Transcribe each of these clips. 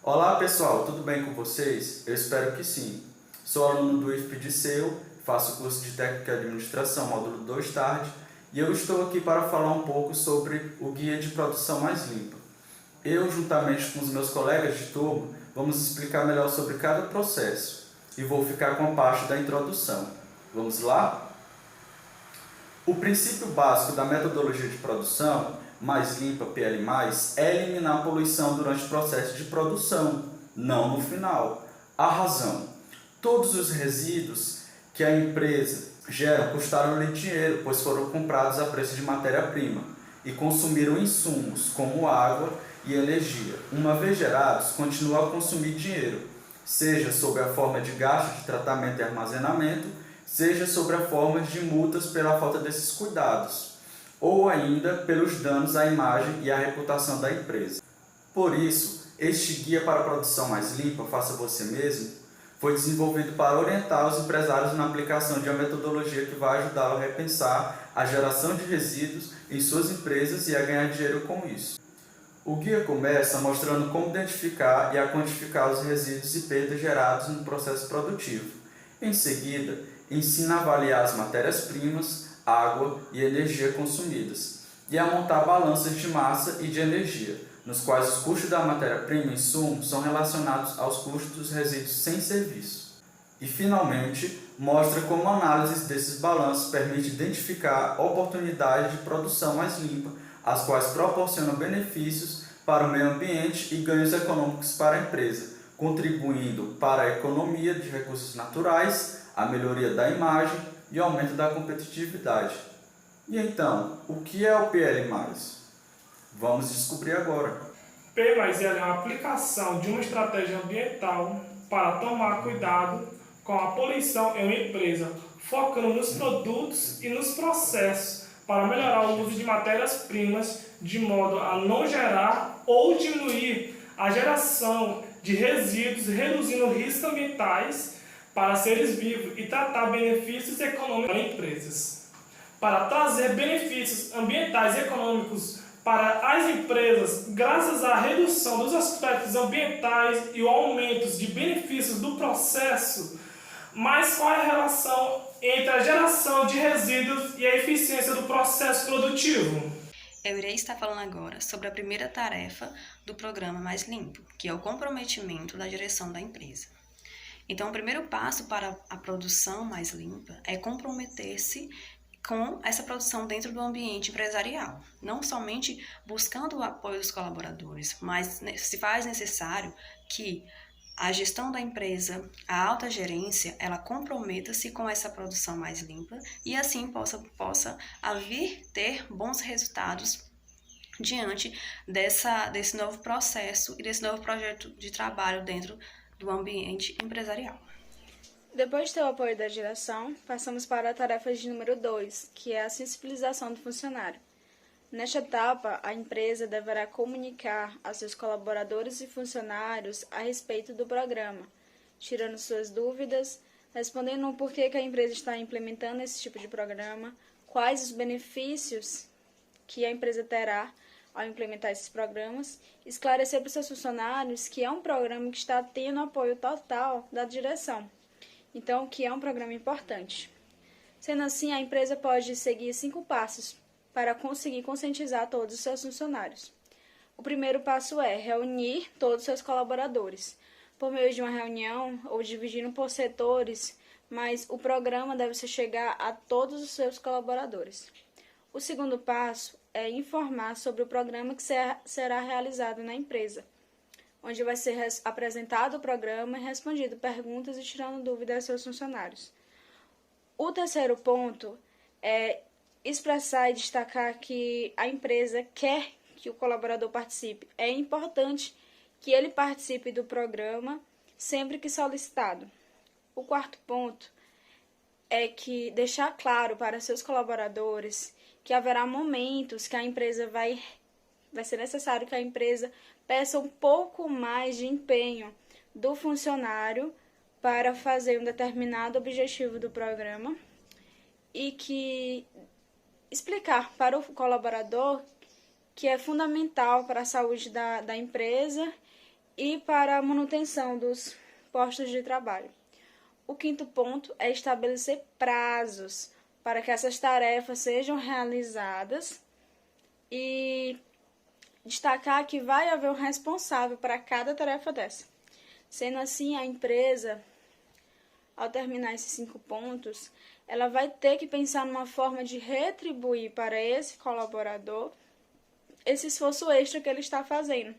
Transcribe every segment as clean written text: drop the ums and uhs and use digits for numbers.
Olá pessoal, tudo bem com vocês? Eu espero que sim. Sou aluno do IFP de Seu, faço o curso de Técnica de Administração, módulo 2 tarde, e eu estou aqui para falar um pouco sobre o Guia de Produção Mais Limpa. Eu, juntamente com os meus colegas de turma, vamos explicar melhor sobre cada processo e vou ficar com a parte da introdução. Vamos lá? O princípio básico da metodologia de produção mais limpa, PL+, é eliminar a poluição durante o processo de produção, não no final. A razão: todos os resíduos que a empresa gera custaram-lhe dinheiro, pois foram comprados a preço de matéria-prima e consumiram insumos como água e energia. Uma vez gerados, continuam a consumir dinheiro, seja sob a forma de gasto de tratamento e armazenamento, seja sobre a forma de multas pela falta desses cuidados, ou ainda pelos danos à imagem e à reputação da empresa. Por isso, este guia para a produção mais limpa, faça você mesmo, foi desenvolvido para orientar os empresários na aplicação de uma metodologia que vai ajudá-lo a repensar a geração de resíduos em suas empresas e a ganhar dinheiro com isso. O guia começa mostrando como identificar e a quantificar os resíduos e perdas gerados no processo produtivo. Em seguida, ensina a avaliar as matérias-primas, água e energia consumidas, e a montar balanças de massa e de energia, nos quais os custos da matéria-prima e insumo são relacionados aos custos dos resíduos sem serviço. E, finalmente, mostra como a análise desses balanços permite identificar oportunidades de produção mais limpa, as quais proporcionam benefícios para o meio ambiente e ganhos econômicos para a empresa, contribuindo para a economia de recursos naturais, a melhoria da imagem e o aumento da competitividade. E então, o que é o PL+? Vamos descobrir agora. PL+, é uma aplicação de uma estratégia ambiental para tomar cuidado com a poluição em uma empresa, focando nos produtos e nos processos para melhorar o uso de matérias-primas de modo a não gerar ou diminuir a geração de resíduos, reduzindo riscos ambientais para seres vivos e tratar benefícios econômicos para empresas. Para trazer benefícios ambientais e econômicos para as empresas, graças à redução dos aspectos ambientais e o aumento de benefícios do processo, mas qual é a relação entre a geração de resíduos e a eficiência do processo produtivo? Eu irei estar falando agora sobre a primeira tarefa do programa Mais Limpo, que é o comprometimento da direção da empresa. Então, o primeiro passo para a produção mais limpa é comprometer-se com essa produção dentro do ambiente empresarial, não somente buscando o apoio dos colaboradores, mas se faz necessário que a gestão da empresa, a alta gerência, ela comprometa-se com essa produção mais limpa e assim possa vir ter bons resultados diante desse novo processo e desse novo projeto de trabalho dentro do ambiente empresarial. Depois de ter o apoio da direção, passamos para a tarefa de número 2, que é a sensibilização do funcionário. Nesta etapa, a empresa deverá comunicar a seus colaboradores e funcionários a respeito do programa, tirando suas dúvidas, respondendo o porquê que a empresa está implementando esse tipo de programa, quais os benefícios que a empresa terá ao implementar esses programas, esclarecer para os seus funcionários que é um programa que está tendo apoio total da direção. Então, que é um programa importante. Sendo assim, a empresa pode seguir 5 passos para conseguir conscientizar todos os seus funcionários. O primeiro passo é reunir todos os seus colaboradores, por meio de uma reunião ou dividindo por setores, mas o programa deve chegar a todos os seus colaboradores. O segundo passo é informar sobre o programa que será realizado na empresa, onde vai ser apresentado o programa e respondido perguntas e tirando dúvidas aos seus funcionários. O terceiro ponto é expressar e destacar que a empresa quer que o colaborador participe. É importante que ele participe do programa sempre que solicitado. O quarto ponto é que deixar claro para seus colaboradores que haverá momentos que a empresa vai ser necessário que a empresa peça um pouco mais de empenho do funcionário para fazer um determinado objetivo do programa e que explicar para o colaborador que é fundamental para a saúde da empresa e para a manutenção dos postos de trabalho. O quinto ponto é estabelecer prazos para que essas tarefas sejam realizadas e destacar que vai haver um responsável para cada tarefa dessa. Sendo assim, a empresa, ao terminar esses 5 pontos, ela vai ter que pensar numa forma de retribuir para esse colaborador esse esforço extra que ele está fazendo,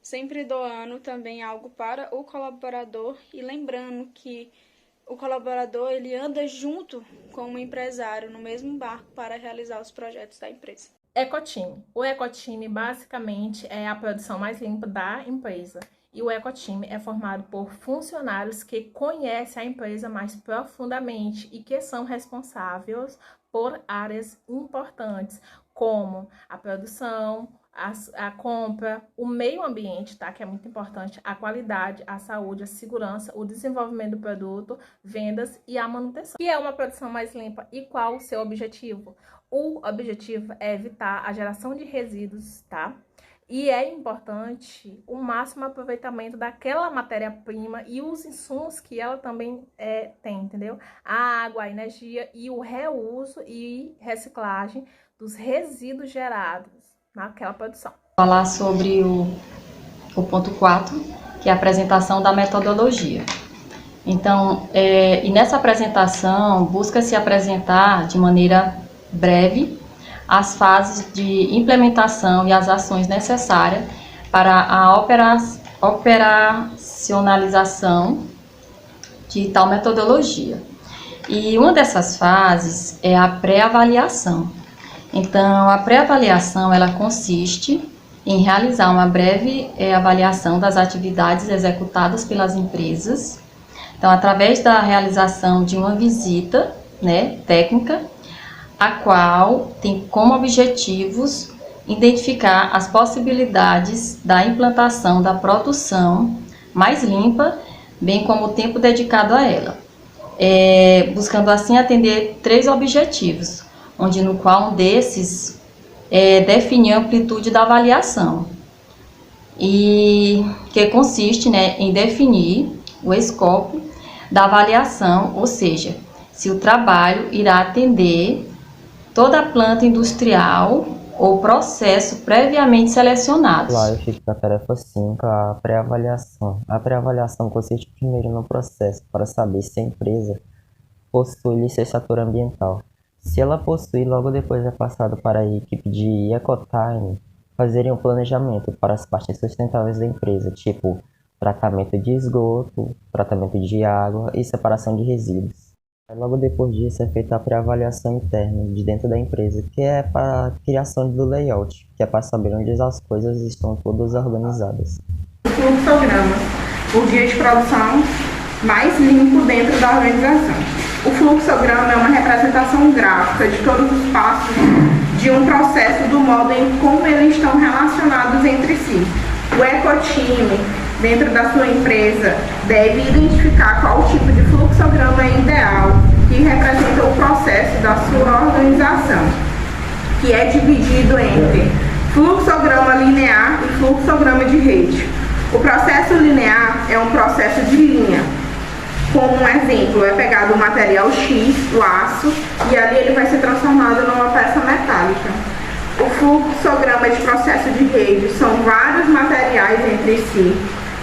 sempre doando também algo para o colaborador e lembrando que o colaborador ele anda junto com o empresário no mesmo barco para realizar os projetos da empresa. Ecotime. O ecotime basicamente é a produção mais limpa da empresa. E o ecotime é formado por funcionários que conhecem a empresa mais profundamente e que são responsáveis por áreas importantes, como a produção, a compra, o meio ambiente, tá? Que é muito importante, a qualidade, a saúde, a segurança, o desenvolvimento do produto, vendas e a manutenção. E é uma produção mais limpa. E qual o seu objetivo? O objetivo é evitar a geração de resíduos, tá? E é importante o máximo aproveitamento daquela matéria-prima e os insumos que ela também tem, entendeu? A água, a energia e o reuso e reciclagem dos resíduos gerados naquela produção. Falar sobre o ponto 4, que é a apresentação da metodologia. Então, e nessa apresentação, busca-se apresentar de maneira breve as fases de implementação e as ações necessárias para a operacionalização de tal metodologia. E uma dessas fases é a pré-avaliação. Então, a pré-avaliação ela consiste em realizar uma breve avaliação das atividades executadas pelas empresas. Então, através da realização de uma visita, técnica, a qual tem como objetivos identificar as possibilidades da implantação da produção mais limpa, bem como o tempo dedicado a ela, buscando assim atender 3 objetivos, onde no qual um desses definir a amplitude da avaliação, e que consiste em definir o escopo da avaliação, ou seja, se o trabalho irá atender toda a planta industrial ou processo previamente selecionados. Lá eu fico com a tarefa 5, a pré-avaliação. A pré-avaliação consiste primeiro no processo para saber se a empresa possui licenciatura ambiental. Se ela possui, logo depois é passado para a equipe de Ecotime fazerem um planejamento para as partes sustentáveis da empresa, tipo tratamento de esgoto, tratamento de água e separação de resíduos. Logo depois disso é feita a pré-avaliação interna de dentro da empresa, que é para a criação do layout, que é para saber onde as coisas estão todas organizadas. O fluxograma, o guia de produção mais limpo dentro da organização. O fluxograma é uma representação gráfica de todos os passos de um processo do modo em como eles estão relacionados entre si. O ecotime, dentro da sua empresa, deve identificar qual tipo de fluxograma é ideal, que representa o processo da sua organização, que é dividido entre fluxograma linear e fluxograma de rede. O processo linear é um processo de linha. Como um exemplo, é pegado o material X, o aço, e ali ele vai ser transformado numa peça metálica. O fluxograma de processo de rede são vários materiais entre si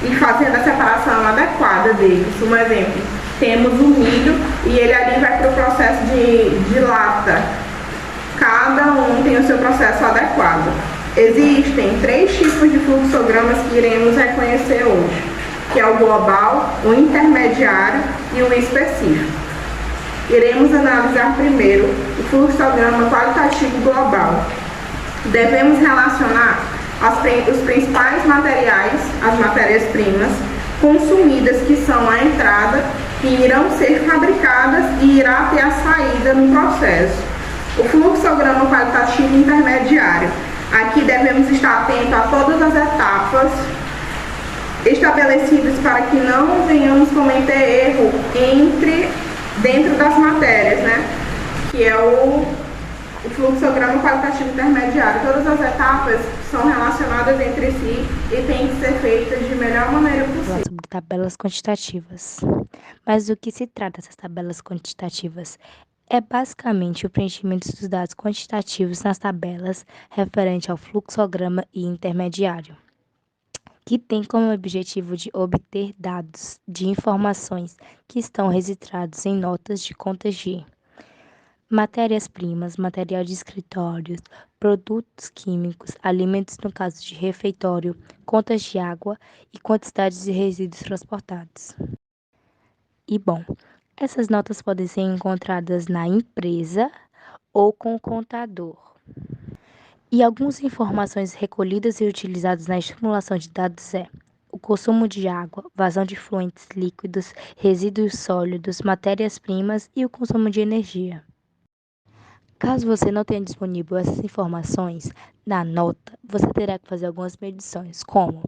e fazendo a separação adequada deles. Um exemplo, temos o milho e ele ali vai para o processo de lata. Cada um tem o seu processo adequado. Existem 3 tipos de fluxogramas que iremos reconhecer hoje, que é o global, o intermediário e o específico. Iremos analisar primeiro o fluxograma qualitativo global. Devemos relacionar os principais materiais, as matérias-primas consumidas, que são a entrada, que irão ser fabricadas e irá ter a saída no processo. O fluxograma qualitativo intermediário. Aqui devemos estar atentos a todas as etapas estabelecidas para que não venhamos cometer erro dentro das matérias, que é o o fluxograma qualitativo intermediário. Todas as etapas são relacionadas entre si e têm que ser feitas de melhor maneira possível. Sobre tabelas quantitativas. Mas do que se trata essas tabelas quantitativas? É basicamente o preenchimento dos dados quantitativos nas tabelas referente ao fluxograma e intermediário, que tem como objetivo de obter dados de informações que estão registrados em notas de contas de matérias-primas, material de escritórios, produtos químicos, alimentos no caso de refeitório, contas de água e quantidades de resíduos transportados. E bom, essas notas podem ser encontradas na empresa ou com o contador. E algumas informações recolhidas e utilizadas na estimulação de dados é o consumo de água, vazão de fluentes líquidos, resíduos sólidos, matérias-primas e o consumo de energia. Caso você não tenha disponível essas informações na nota, você terá que fazer algumas medições, como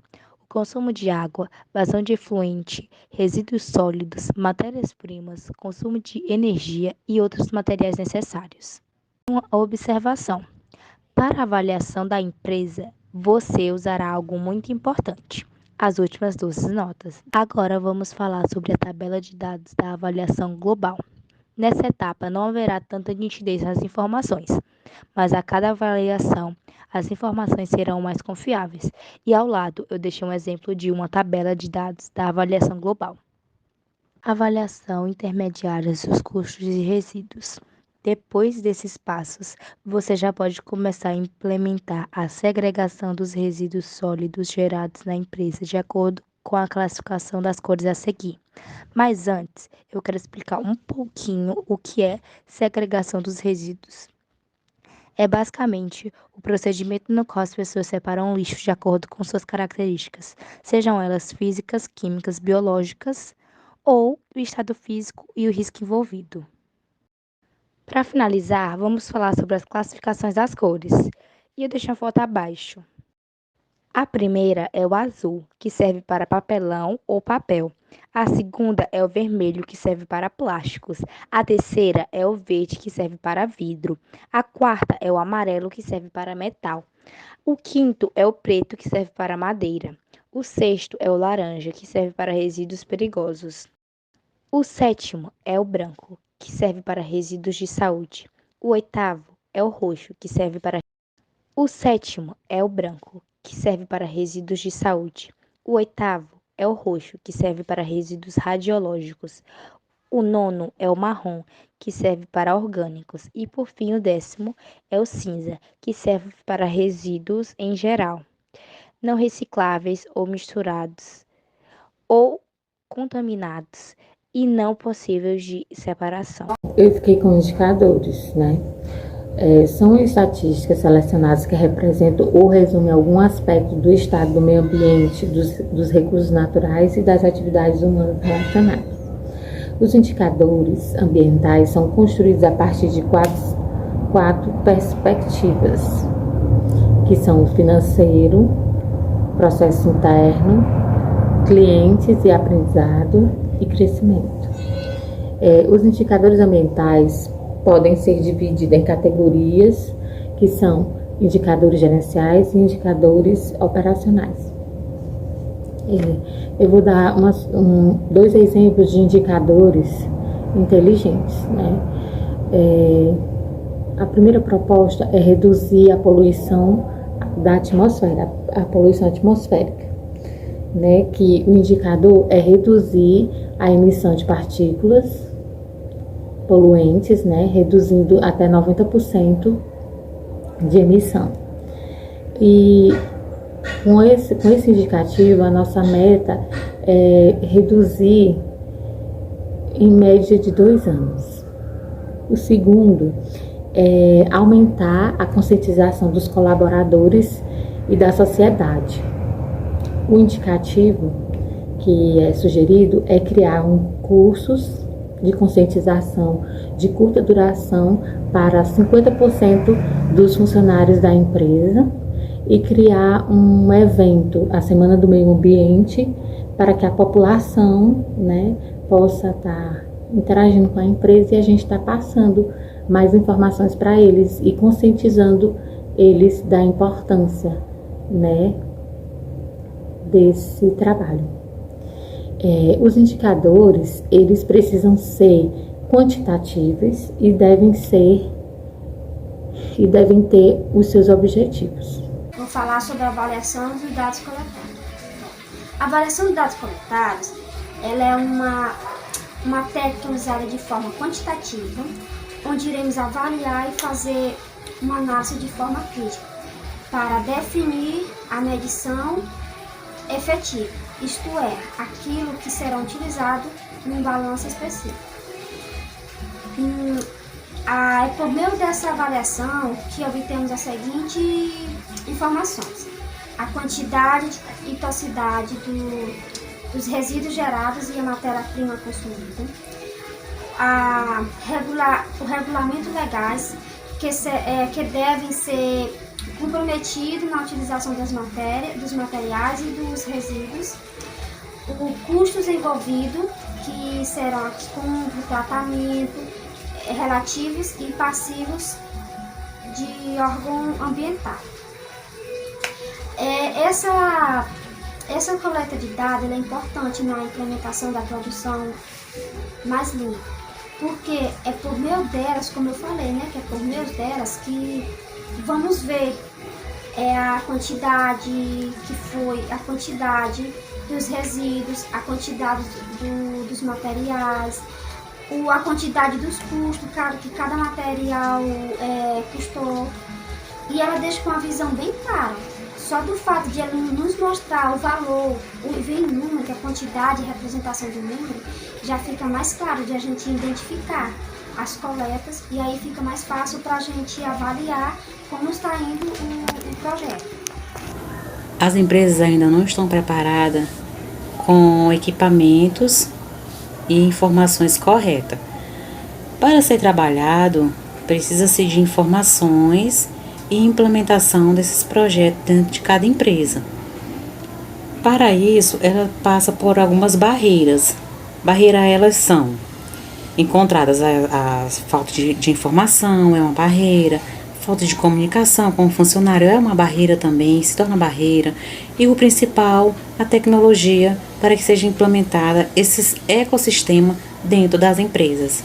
o consumo de água, vazão de efluente, resíduos sólidos, matérias-primas, consumo de energia e outros materiais necessários. Uma observação. Para a avaliação da empresa, você usará algo muito importante, as últimas 12 notas. Agora vamos falar sobre a tabela de dados da avaliação global. Nessa etapa não haverá tanta nitidez nas informações, mas a cada avaliação as informações serão mais confiáveis. E ao lado eu deixei um exemplo de uma tabela de dados da avaliação global. Avaliação intermediária dos custos e resíduos. Depois desses passos, você já pode começar a implementar a segregação dos resíduos sólidos gerados na empresa de acordo com a classificação das cores a seguir. Mas antes, eu quero explicar um pouquinho o que é segregação dos resíduos. É basicamente o procedimento no qual as pessoas separam o lixo de acordo com suas características, sejam elas físicas, químicas, biológicas ou o estado físico e o risco envolvido. Para finalizar, vamos falar sobre as classificações das cores. E eu deixo a foto abaixo. A primeira é o azul, que serve para papelão ou papel. A segunda é o vermelho, que serve para plásticos. A terceira é o verde, que serve para vidro. A quarta é o amarelo, que serve para metal. O quinto é o preto, que serve para madeira. O sexto é o laranja, que serve para resíduos perigosos. O sétimo é o branco, que serve para resíduos de saúde. O oitavo é o roxo, que serve para... O sétimo é o branco, que serve para resíduos de saúde. O oitavo é o roxo, que serve para resíduos radiológicos. O nono é o marrom, que serve para orgânicos. E, por fim, o 10º é o cinza, que serve para resíduos em geral, não recicláveis ou misturados, ou contaminados e não possíveis de separação. Eu fiquei com indicadores, né? São estatísticas selecionadas que representam ou resumem algum aspecto do estado do meio ambiente, dos recursos naturais e das atividades humanas relacionadas. Os indicadores ambientais são construídos a partir de quatro perspectivas, que são o financeiro, processo interno, clientes e aprendizado e crescimento. Os indicadores ambientais podem ser divididos em categorias, que são indicadores gerenciais e indicadores operacionais. Eu vou dar dois exemplos de indicadores inteligentes, né? A primeira proposta é reduzir a poluição da atmosfera, a poluição atmosférica, né? Que o indicador é reduzir a emissão de partículas poluentes, né? Reduzindo até 90% de emissão. E com esse indicativo, a nossa meta é reduzir em média de 2 anos. O segundo é aumentar a conscientização dos colaboradores e da sociedade. O indicativo que é sugerido é criar cursos de conscientização de curta duração para 50% dos funcionários da empresa e criar um evento, a Semana do Meio Ambiente, para que a população, né, possa estar interagindo com a empresa e a gente está passando mais informações para eles e conscientizando eles da importância, né, desse trabalho. Os indicadores, eles precisam ser quantitativos e devem ter os seus objetivos. Vou falar sobre a avaliação dos dados coletados. A avaliação dos dados coletados, ela é uma técnica usada de forma quantitativa, onde iremos avaliar e fazer uma análise de forma crítica, para definir a medição efetiva, isto é, aquilo que será utilizado num balanço específico. É por meio dessa avaliação que obtemos as seguintes informações: a quantidade e toxicidade dos resíduos gerados e a matéria-prima consumida, o regulamento legais que devem ser comprometidos na utilização dos materiais e dos resíduos, os custos envolvidos, que serão com o tratamento, relativos e passivos de órgão ambiental. Essa coleta de dados é importante na implementação da produção mais limpa, porque é por meio delas, como eu falei, né, que é por meio delas que vamos ver a quantidade dos resíduos, a quantidade dos materiais, a quantidade dos custos que cada material custou, e ela deixa com uma visão bem clara. Só do fato de ela nos mostrar o valor, ver em número, que a quantidade e representação do número, já fica mais claro de a gente identificar as coletas, e aí fica mais fácil para a gente avaliar como está indo o projeto. As empresas ainda não estão preparadas com equipamentos e informações corretas. Para ser trabalhado, precisa-se de informações e implementação desses projetos dentro de cada empresa. Para isso, ela passa por algumas barreiras. Barreiras elas são encontradas a falta de informação, é uma barreira, falta de comunicação com o funcionário é uma barreira também, se torna barreira, e o principal, a tecnologia para que seja implementada esse ecossistema dentro das empresas.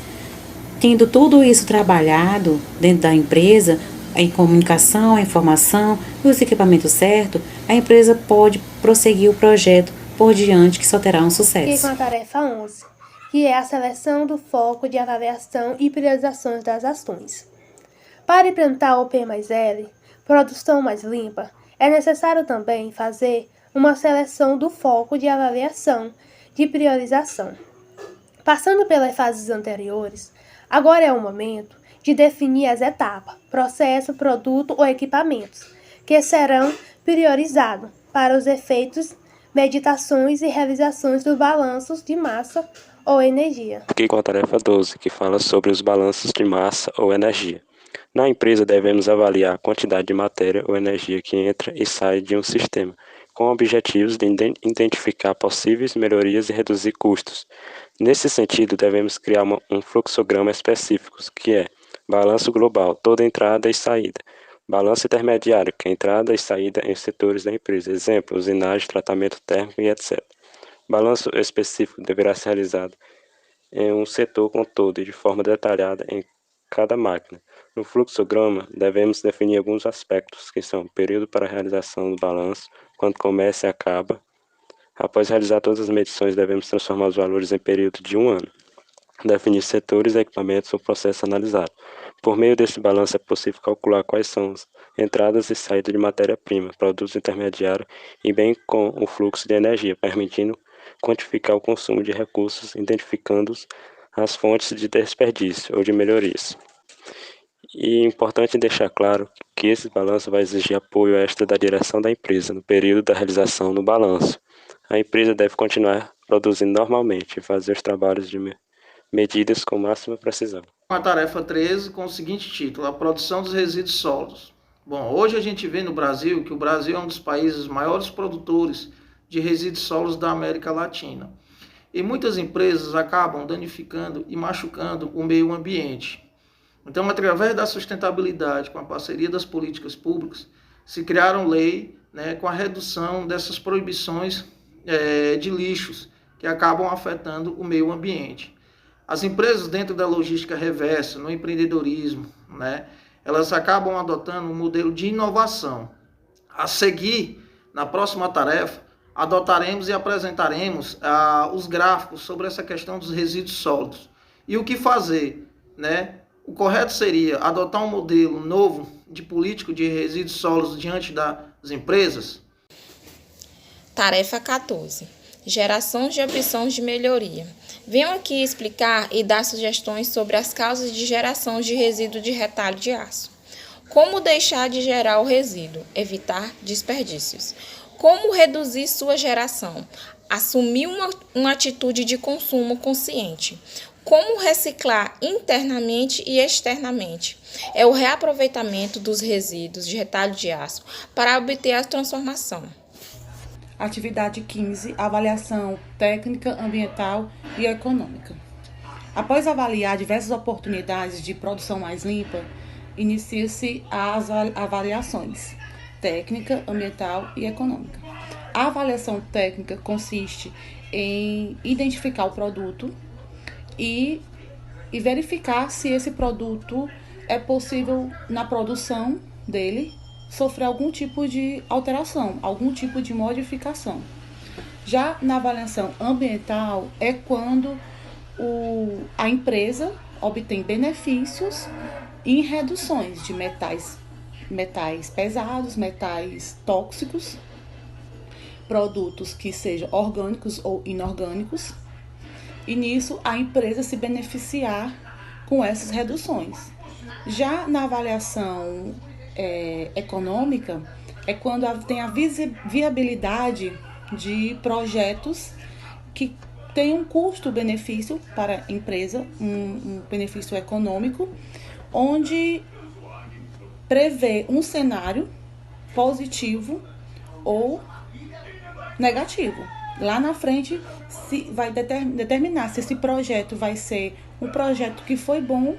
Tendo tudo isso trabalhado dentro da empresa, em comunicação, a informação e os equipamentos certos, a empresa pode prosseguir o projeto por diante, que só terá um sucesso. E com a tarefa 11, que é a seleção do foco de avaliação e priorizações das ações. Para implementar o P+L, produção mais limpa, é necessário também fazer uma seleção do foco de avaliação de priorização. Passando pelas fases anteriores, agora é o momento de definir as etapas, processo, produto ou equipamentos, que serão priorizados para os efeitos, meditações e realizações dos balanços de massa ou energia. Aqui com a tarefa 12, que fala sobre os balanços de massa ou energia. Na empresa devemos avaliar a quantidade de matéria ou energia que entra e sai de um sistema, com objetivos de identificar possíveis melhorias e reduzir custos. Nesse sentido, devemos criar um fluxograma específico, que é balanço global, toda entrada e saída. Balanço intermediário, que é entrada e saída em setores da empresa, exemplo, usinagem, tratamento térmico e etc. Balanço específico deverá ser realizado em um setor com todo e de forma detalhada em cada máquina. No fluxograma, devemos definir alguns aspectos, que são o período para a realização do balanço, quando começa e acaba. Após realizar todas as medições, devemos transformar os valores em período de 1 ano. Definir setores, equipamentos ou processo analisado. Por meio desse balanço é possível calcular quais são as entradas e saídas de matéria-prima, produtos intermediários e bem com o fluxo de energia, permitindo quantificar o consumo de recursos, identificando as fontes de desperdício ou de melhorias. E é importante deixar claro que esse balanço vai exigir apoio extra da direção da empresa no período da realização do balanço. A empresa deve continuar produzindo normalmente e fazer os trabalhos de medidas com máxima precisão. A tarefa 13 com o seguinte título: a produção dos resíduos sólidos. Bom, hoje a gente vê no Brasil que o Brasil é um dos países maiores produtores de resíduos sólidos da América Latina. E muitas empresas acabam danificando e machucando o meio ambiente. Então, através da sustentabilidade, com a parceria das políticas públicas, se criaram lei, né, com a redução dessas proibições de lixos que acabam afetando o meio ambiente. As empresas dentro da logística reversa, no empreendedorismo, né, elas acabam adotando um modelo de inovação. A seguir, na próxima tarefa, adotaremos e apresentaremos os gráficos sobre essa questão dos resíduos sólidos. E o que fazer, né? O correto seria adotar um modelo novo de político de resíduos sólidos diante das empresas? Tarefa 14. Geração de opções de melhoria. Venho aqui explicar e dar sugestões sobre as causas de geração de resíduo de retalho de aço. Como deixar de gerar o resíduo? Evitar desperdícios. Como reduzir sua geração? Assumir uma atitude de consumo consciente. Como reciclar internamente e externamente? É o reaproveitamento dos resíduos de retalho de aço para obter a transformação. Atividade 15, avaliação técnica, ambiental e econômica. Após avaliar diversas oportunidades de produção mais limpa, inicia-se as avaliações técnica, ambiental e econômica. A avaliação técnica consiste em identificar o produto e verificar se esse produto é possível, na produção dele, sofrer algum tipo de alteração, algum tipo de modificação. Já na avaliação ambiental é quando a empresa obtém benefícios em reduções de metais pesados, metais tóxicos, produtos que sejam orgânicos ou inorgânicos, e nisso a empresa se beneficiar com essas reduções. Já na avaliação econômica é quando tem a viabilidade de projetos que têm um custo-benefício para a empresa, um benefício econômico, onde prevê um cenário positivo ou negativo. Lá na frente se vai determinar se esse projeto vai ser um projeto que foi bom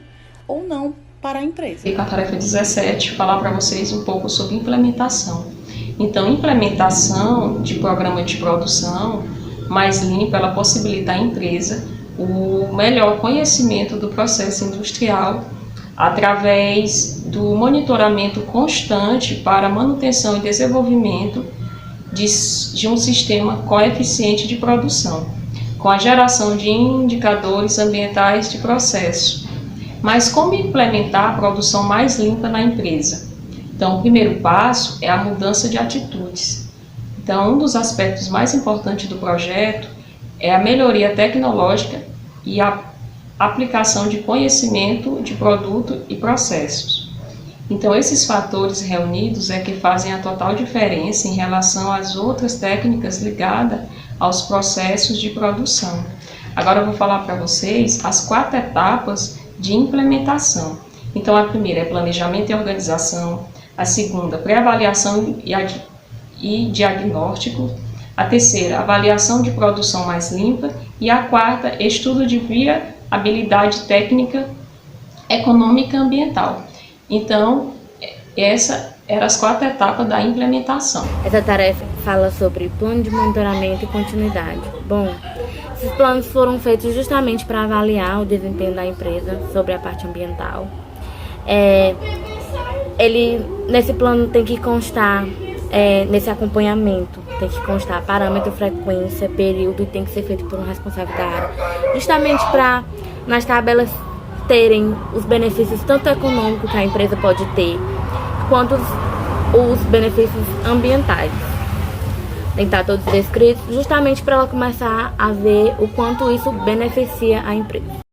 ou não para a empresa. E com a tarefa 17, falar para vocês um pouco sobre implementação. Então, implementação de programa de produção mais limpo, ela possibilita à empresa o melhor conhecimento do processo industrial através do monitoramento constante para manutenção e desenvolvimento de um sistema coeficiente de produção, com a geração de indicadores ambientais de processo. Mas como implementar a produção mais limpa na empresa? Então, o primeiro passo é a mudança de atitudes. Então, um dos aspectos mais importantes do projeto é a melhoria tecnológica e a aplicação de conhecimento de produto e processos. Então, esses fatores reunidos é que fazem a total diferença em relação às outras técnicas ligadas aos processos de produção. Agora eu vou falar para vocês as 4 etapas de implementação. Então, a primeira é planejamento e organização, a segunda, pré-avaliação e diagnóstico, a terceira, avaliação de produção mais limpa e a quarta, estudo de viabilidade técnica, econômica e ambiental. Então, essas eram as 4 etapas da implementação. Essa tarefa fala sobre plano de monitoramento e continuidade. Bom, esses planos foram feitos justamente para avaliar o desempenho da empresa sobre a parte ambiental. Nesse plano tem que constar, nesse acompanhamento, tem que constar parâmetro, frequência, período e tem que ser feito por um responsável da área. Justamente para nas tabelas terem os benefícios tanto econômicos que a empresa pode ter, quanto os benefícios ambientais. Tem que estar todos descritos, justamente para ela começar a ver o quanto isso beneficia a empresa.